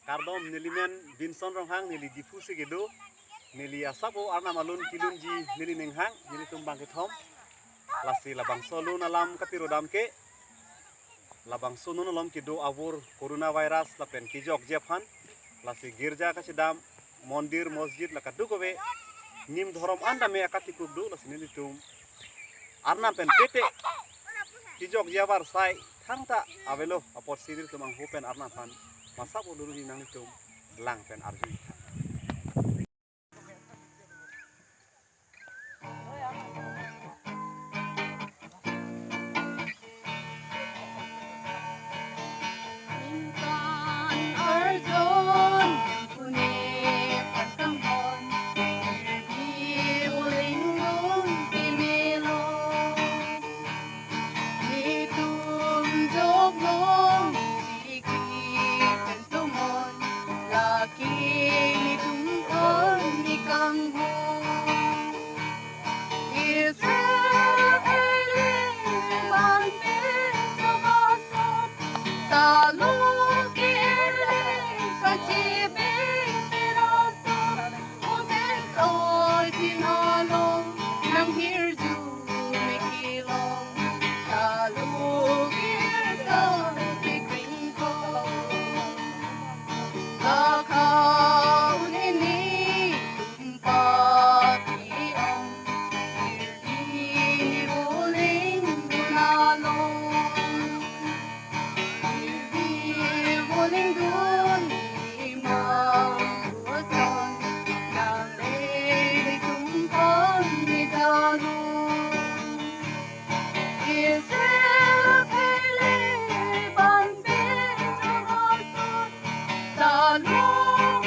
kardom nilimen binson ronghang nili difu sigedo nili asapo arna malun kilunji nili nenghang nili tumbang kithom lasi labang solun alam kapirodam ke labang sunun alam kido avur coronavirus lapen kijok jephan lasi girja kasidam mondir masjid lakadu kobe nim dhorom andame akati kubdu lasi nili tum arna pen pete kijok jabar sai thangta avelo apor sidir tumang hupen arna pan masak uluru hinang tum lang pen arjui Lalu